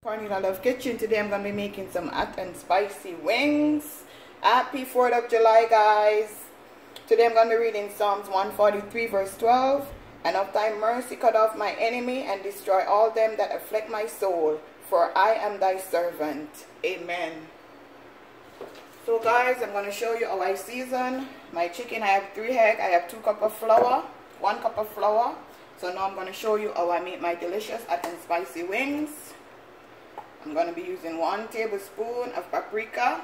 Cornelialove Kitchen. Today I'm going to be making some hot and spicy wings. Happy 4th of July, guys. Today I'm going to be reading Psalms 143 verse 12. And of thy mercy cut off my enemy and destroy all them that afflict my soul, for I am thy servant. Amen. So guys, I'm going to show you how I season my chicken. I have 3 eggs. I have 2 cups of flour, 1 cup of flour. So now I'm going to show you how I make my delicious hot and spicy wings. I'm going to be using 1 tablespoon of paprika,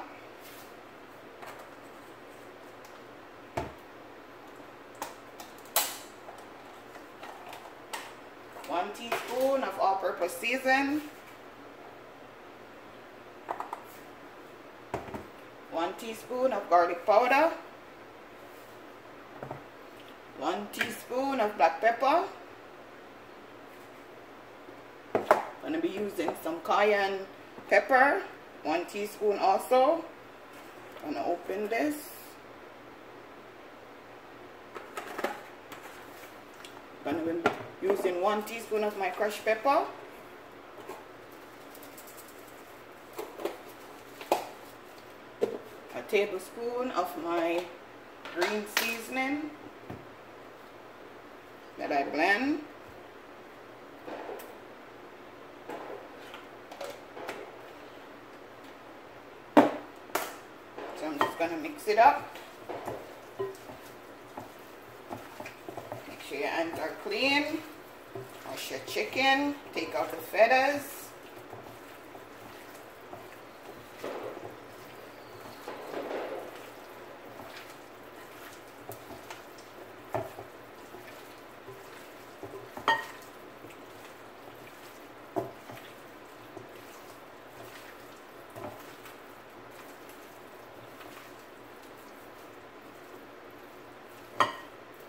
1 teaspoon of all-purpose season, 1 teaspoon of garlic powder, 1 teaspoon of black pepper. I'm going to be using some cayenne pepper, 1 teaspoon also. I'm going to open this. I'm going to be using 1 teaspoon of my crushed pepper. A tablespoon of my green seasoning that I blend. So I'm just going to mix it up. Make sure your hands are clean. Wash your chicken. Take out the feathers.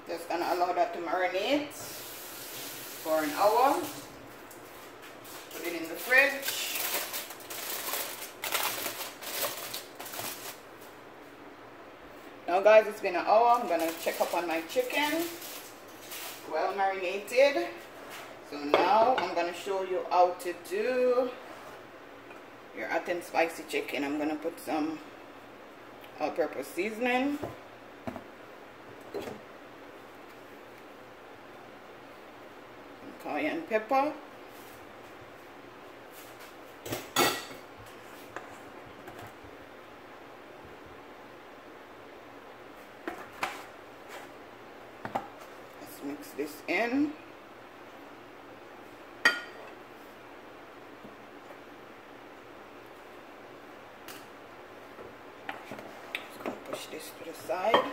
Just gonna allow that to marinate for an hour. Put it in the fridge. Now guys, it's been an hour. I'm gonna check up on my chicken. Well marinated. So now I'm gonna show you how to do your hot and spicy chicken. I'm gonna put some all-purpose seasoning. Cayenne pepper, let's mix this in. Just gonna push this to the side.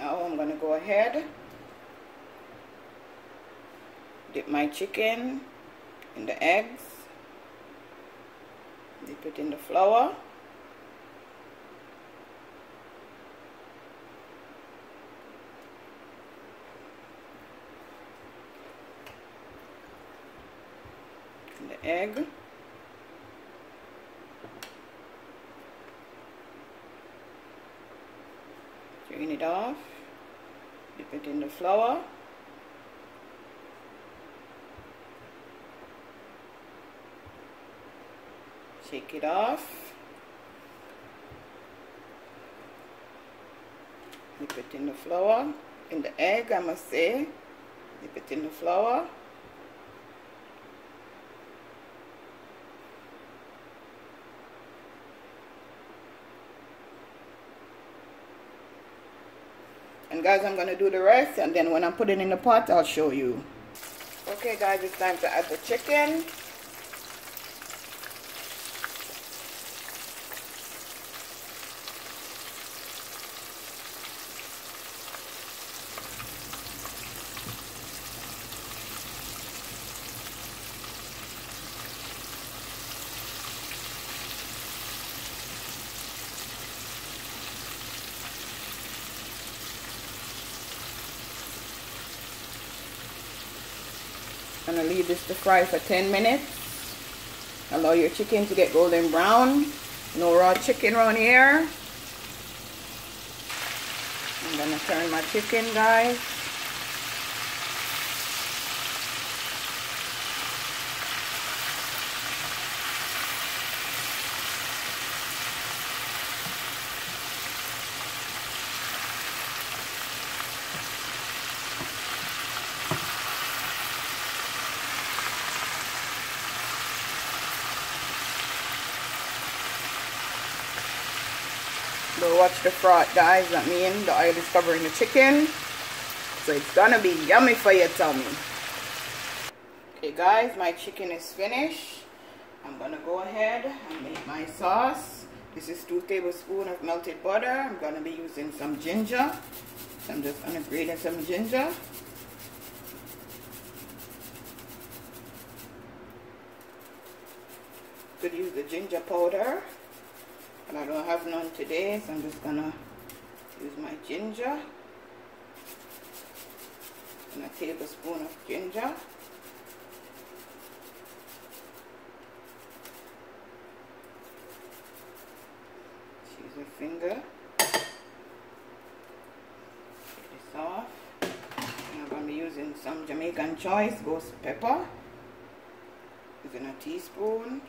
I'm going to go ahead, dip my chicken in the eggs, dip it in the flour, in the egg, drain it off. Dip it in the flour. Shake it off. Dip it in the flour. In the egg, I must say. Dip it in the flour. And guys, I'm going to do the rest, and then when I put it in the pot, I'll show you. Okay guys, it's time to add the chicken. I'm going to leave this to fry for 10 minutes. Allow your chicken to get golden brown. No raw chicken around here. I'm gonna turn my chicken, guys. So watch the froth, guys. That means the oil is covering the chicken, so it's gonna be yummy for your tummy. Okay guys, my chicken is finished. I'm gonna go ahead and make my sauce. This is 2 tablespoons of melted butter. I'm gonna be using some ginger. So I'm just gonna grate in some ginger. Could use the ginger powder, but I don't have none today, so I'm just gonna use my ginger and a tablespoon of ginger. Use a finger. Get this off. And I'm gonna be using some Jamaican choice ghost pepper. Using a teaspoon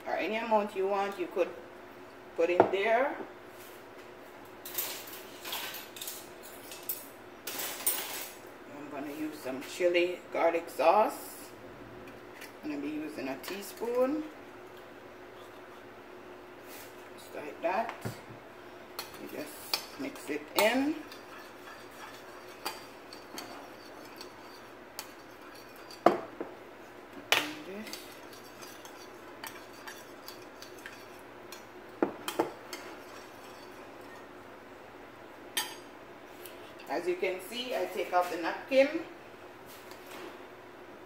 or any amount you want, you could put in there. I'm going to use some chili garlic sauce. I'm going to be using a teaspoon. Just like that. You just mix it in. As you can see, I take off the napkin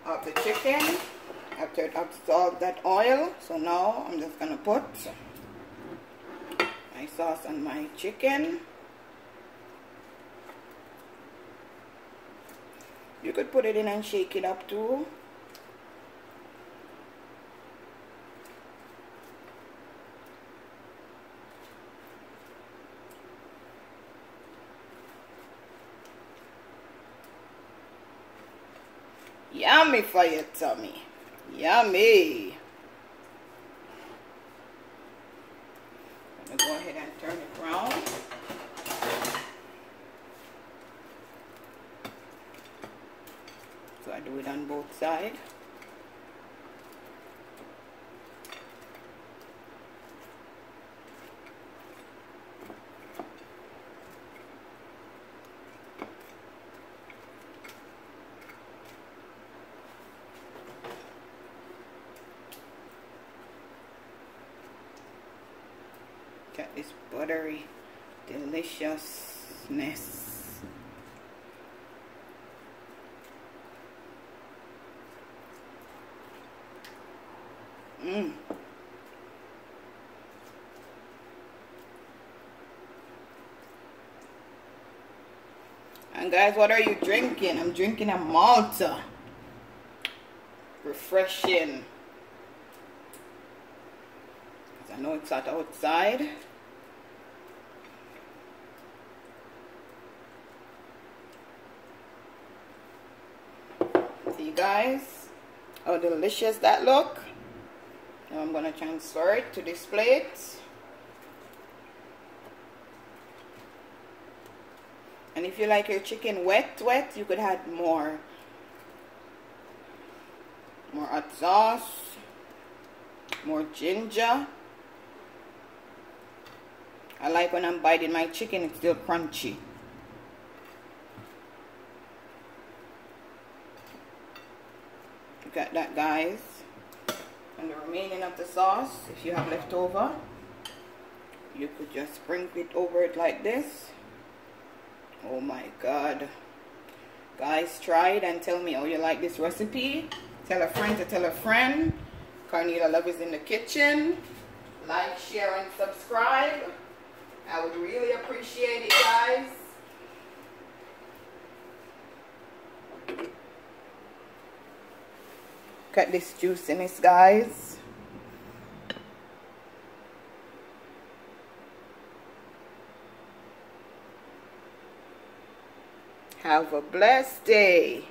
of the chicken after it absorbed that oil. So now I'm just going to put my sauce on my chicken. You could put it in and shake it up too. Yummy for your tummy. Yummy. I'm going to go ahead and turn it around. So I do it on both sides. Got this buttery deliciousness. And guys, what are you drinking? I'm drinking a Malta. Refreshing. I know it's hot outside. See guys how delicious that look. Now I'm gonna transfer it to this plate. And if you like your chicken wet, you could add more hot sauce, more ginger. I like when I'm biting my chicken, it's still crunchy. Look at that, guys. And the remaining of the sauce, if you have left over, you could just sprinkle it over it like this. Oh my God. Guys, try it and tell me how you like this recipe. Tell a friend to tell a friend. Cornelia Love is in the kitchen. Like, share, and subscribe. I would really appreciate it, guys. Look at this juiciness, guys. Have a blessed day.